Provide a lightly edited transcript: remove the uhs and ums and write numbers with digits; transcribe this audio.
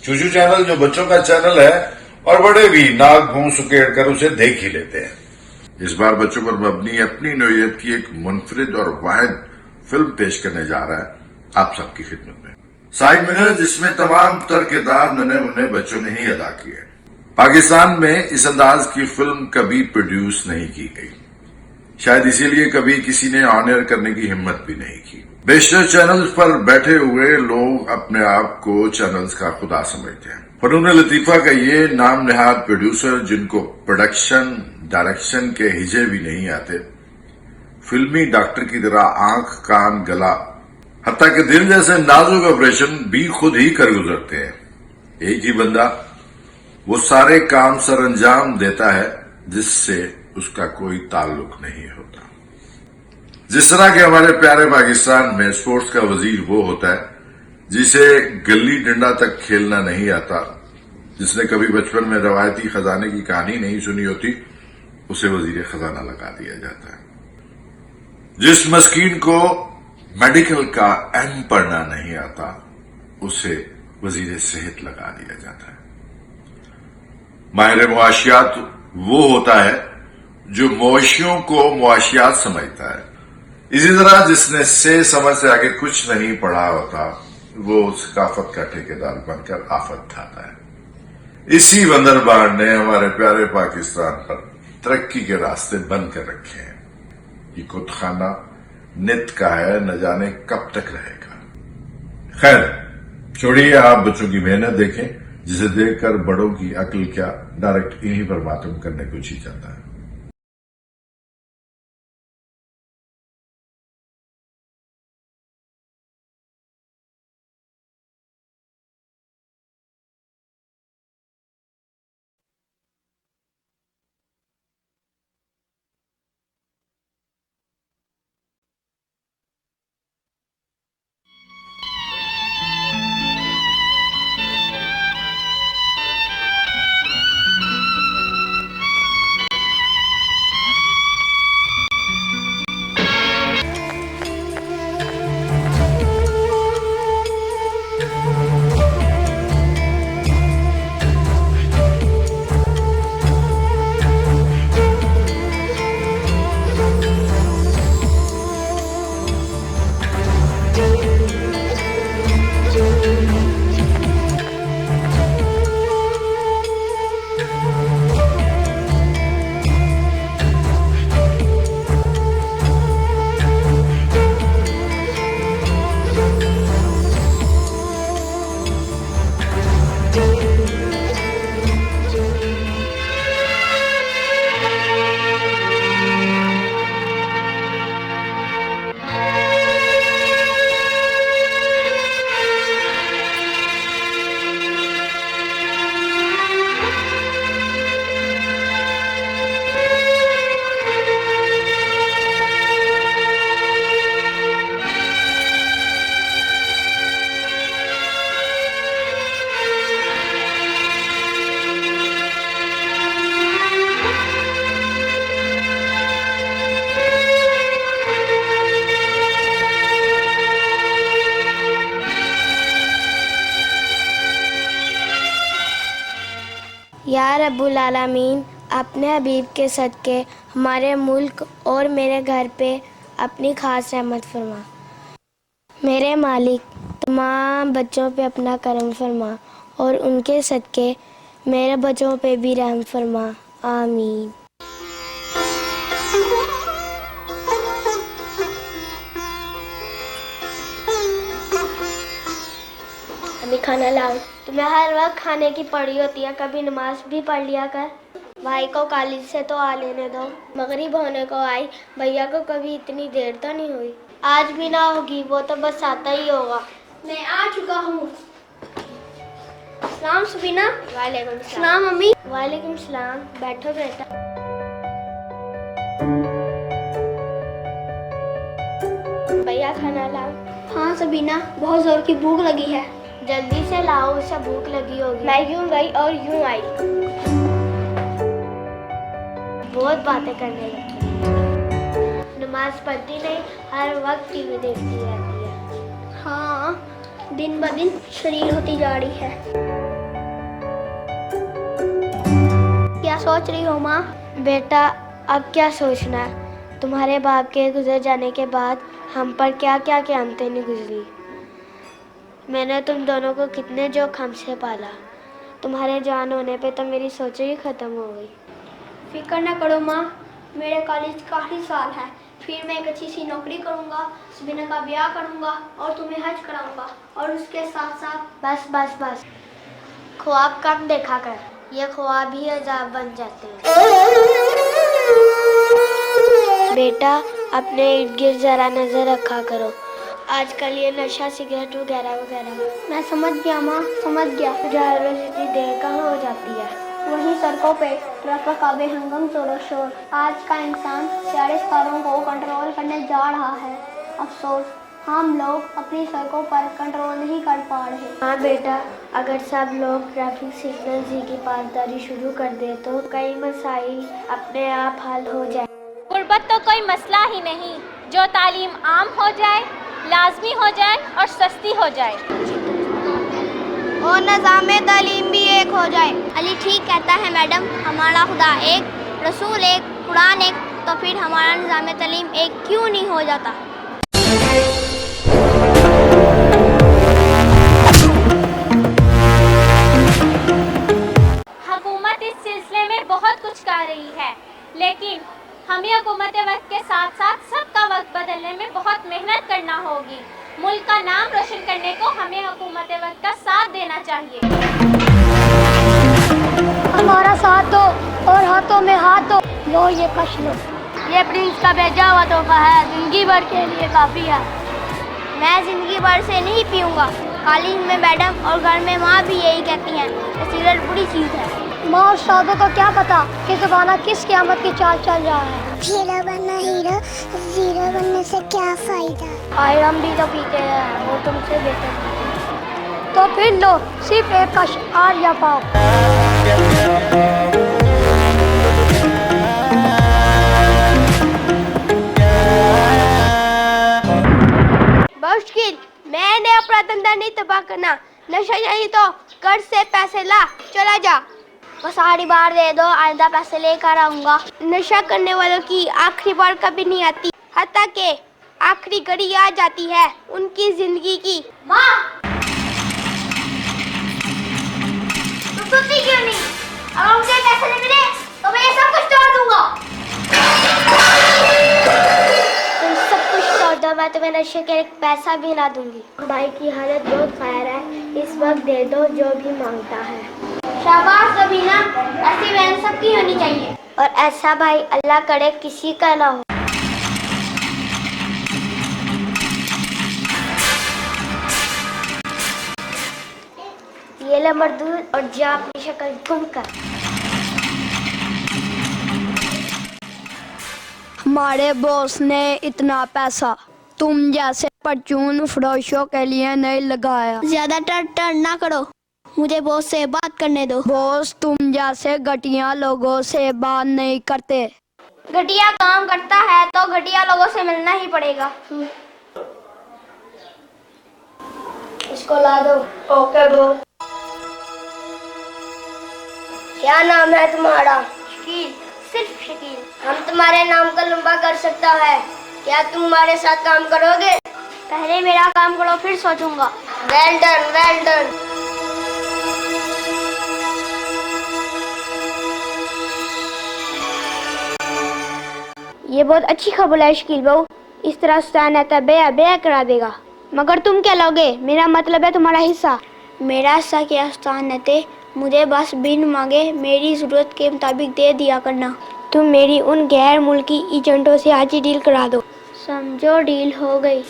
चूचू channel जो बच्चों का चैनल है और बड़े भी नाक मुंह सुकेड़ कर उसे देख ही लेते हैं। इस बार बच्चों पर मबनी अपनी नौइयत की एक मुनफरिद और वाहिद फिल्म पेश करने जा रहा है आप सबकी खिदमत में। साइड मिरर जिसमें तमाम तर किरदार नन्हे मुन्ने बच्चों ने ही अदा किए। पाकिस्तान में इस अंदाज की फिल्म कभी प्रोड्यूस नहीं की गई, शायद इसीलिए कभी किसी ने ऑनर करने की हिम्मत भी नहीं की। बेशतर चैनल्स पर बैठे हुए लोग अपने आप को चैनल्स का खुदा समझते हैं। फनून लतीफा का ये नाम नहाद प्रोड्यूसर जिनको प्रोडक्शन डायरेक्शन के हिजे भी नहीं आते, फिल्मी डॉक्टर की तरह आंख कान गला हत्ता कि दिल जैसे नाजुक ऑपरेशन भी खुद ही कर गुजरते हैं। एक ही बंदा वो सारे काम सर अंजाम देता है जिससे उसका कोई ताल्लुक नहीं होता। जिस तरह के हमारे प्यारे पाकिस्तान में स्पोर्ट्स का वजीर वो होता है जिसे गली डंडा तक खेलना नहीं आता, जिसने कभी बचपन में रवायती खजाने की कहानी नहीं सुनी होती, उसे वजीर खजाना लगा दिया जाता है। जिस मस्कीन को मेडिकल का एम पढ़ना नहीं आता, उसे वजीर सेहत लगा दिया जाता है। माहिर मुआशियात वो होता है जो मुआशियों को मुआशियात समझता है। इसी तरह जिसने से समझ से आगे कुछ नहीं पढ़ा होता, वो सकाफत का ठेकेदार बनकर आफत ढाता है। इसी बंदरबार ने हमारे प्यारे पाकिस्तान पर तरक्की के रास्ते बंद कर रखे हैं। ये कुतखाना नित का है, न जाने कब तक रहेगा। खैर छोड़िए, आप बच्चों की मेहनत देखें जिसे देखकर बड़ों की अक्ल क्या डायरेक्ट इन्हीं पर मातम करने को जी जाता है। या रब्बुल आलमीन, अपने हबीब के सदके हमारे मुल्क और मेरे घर पे अपनी खास रहमत फरमा। मेरे मालिक, तमाम बच्चों पे अपना करम फरमा और उनके सदके मेरे बच्चों पे भी रहम फरमा। आमीन। अभी खाना लाओ। तुम्हें हर वक्त खाने की पड़ी होती है, कभी नमाज भी पढ़ लिया कर। भाई को कॉलेज से तो आ लेने दो, मगरिब होने को आई, भैया को कभी इतनी देर तो नहीं हुई। आज भी ना होगी, वो तो बस आता ही होगा। मैं आ चुका हूँ। सलाम सुबीना। वालेकुम सलाम मम्मी। वालेकुम सलाम। बैठो बेटा। भैया खाना लाओ। हाँ सबीना, बहुत जोर की भूख लगी है। जल्दी से लाओ, उसे भूख लगी होगी। मैं यूं गई और यूं आई। बहुत बातें करने लगी। नमाज पढ़ती नहीं, हर वक्त टीवी देखती रहती है। हाँ, दिन ब दिन शरीर होती जा रही है। क्या सोच रही हो माँ? बेटा अब क्या सोचना है, तुम्हारे बाप के गुजर जाने के बाद हम पर क्या क्या क़यामतें नहीं गुजरी। मैंने तुम दोनों को कितने जोखम से पाला, तुम्हारे जान होने पे तो मेरी सोच ही ख़त्म हो गई। फिक्र न करो माँ, मेरे कॉलेज का ही साल है, फिर मैं एक अच्छी सी नौकरी करूँगा, सबिना का ब्याह करूँगा और तुम्हें हज कराऊँगा और उसके साथ साथ। बस बस बस, ख्वाब कम देखा कर, ये ख्वाब ही अजाब बन जाते हैं। बेटा अपने इर्द गिर्द जरा नजर रखा करो, आजकल ये नशा सिगरेट वगैरह वगैरह। मैं समझ गया माँ, समझ गया। घर रोज इतनी देर कहाँ हो जाती है। वहीं सड़कों पे ट्रक का बेहंगम जोरों शोर। आज का इंसान सारे स्तरों को कंट्रोल करने जा रहा है। अफसोस हम लोग अपनी सड़कों पर कंट्रोल नहीं कर पा रहे। हाँ बेटा, अगर सब लोग ट्रैफिक सिग्नल्स की पासदारी शुरू कर दे तो कई मसाइल अपने आप हल हो जाए। गुर्बत तो कोई मसला ही नहीं, जो तालीम आम हो जाए, लाजमी हो जाए और सस्ती हो जाए और निज़ाम तालीम भी एक हो जाए। अली ठीक कहता है मैडम, हमारा खुदा एक, रसूल एक, कुरान एक, तो फिर हमारा निज़ाम तालीम एक क्यों नहीं हो जाता। हुकूमत इस सिलसिले में बहुत कुछ कर रही है, लेकिन हमें हुकूमत वक्त के साथ साथ सबका वक्त बदलने में बहुत मेहनत करना होगी। मुल्क का नाम रोशन करने को हमें हुकूमत वक्त का साथ देना चाहिए। हमारा साथ दो और हाथों में हाथ दो। लो ये कश लो, ये प्रिंस का भेजा हुआ तोहफा है, जिंदगी भर के लिए काफ़ी है। मैं जिंदगी भर से नहीं पीऊँगा। कॉलेज में मैडम और घर में माँ भी यही कहती हैं कि सिगरेट बुरी चीज़ है। माँ और सादों को क्या पता कि ज़माना किस क़यामत की चाल चल रहा है। हीरो बनना हीरो, जीरो बनने से क्या फ़ायदा। और हम भी तो पीते हैं, वो तुमसे बेहतर पीते। तो फिर लो सिर्फ एक कश और या पाओ। मुश्किल, मैंने अपना धंधा नहीं तबाह करना। नशा चाहिए तो कर्ज से पैसे ला, चला जा। बस आखिरी बार दे दो, आइंदा पैसे लेकर आऊंगा। नशा करने वालों की आखिरी बार कभी नहीं आती, हत्ता के आखिरी घड़ी आ जाती है उनकी जिंदगी की। माँ, तुम सुनती क्यों नहीं? अगर मुझे पैसे नहीं मिले तो मैं ये सब कुछ तोड़ दूंगा। तुम सब कुछ तोड़ दो, मैं तुम्हें नशे के एक पैसा भी ना दूंगी। भाई की हालत बहुत खैर है, इस वक्त दे दो जो भी मांगता है। शाबाश सबीना, ऐसी बहन सबकी होनी चाहिए। और ऐसा भाई अल्लाह करे किसी का ना हो। ये ले मर्दूद और जा अपनी शक्ल गुम कर। हमारे बॉस ने इतना पैसा तुम जैसे परचून फरोशों के लिए नहीं लगाया। ज्यादा टर ना करो, मुझे बॉस से बात करने दो। बॉस तुम जैसे घटिया लोगों से बात नहीं करते। घटिया काम करता है तो घटिया लोगों से मिलना ही पड़ेगा। इसको ला दो। Okay bro. क्या नाम है तुम्हारा? शकील, सिर्फ शकील। हम तुम्हारे नाम को लंबा कर सकता है, क्या तुम हमारे साथ काम करोगे? पहले मेरा काम करो फिर सोचूंगा। Well done, well done. ये बहुत अच्छी खबर है शकील बहू, इस तरह सुल्तान बेया करा देगा। मगर तुम क्या लोगे? मेरा मतलब है तुम्हारा हिस्सा। मेरा हिस्सा क्या सुल्तान, मुझे बस बिन मांगे मेरी जरूरत के मुताबिक दे दिया करना। तुम मेरी उन गैर मुल्की एजेंटों से आज ही डील करा दो। समझो डील हो गई।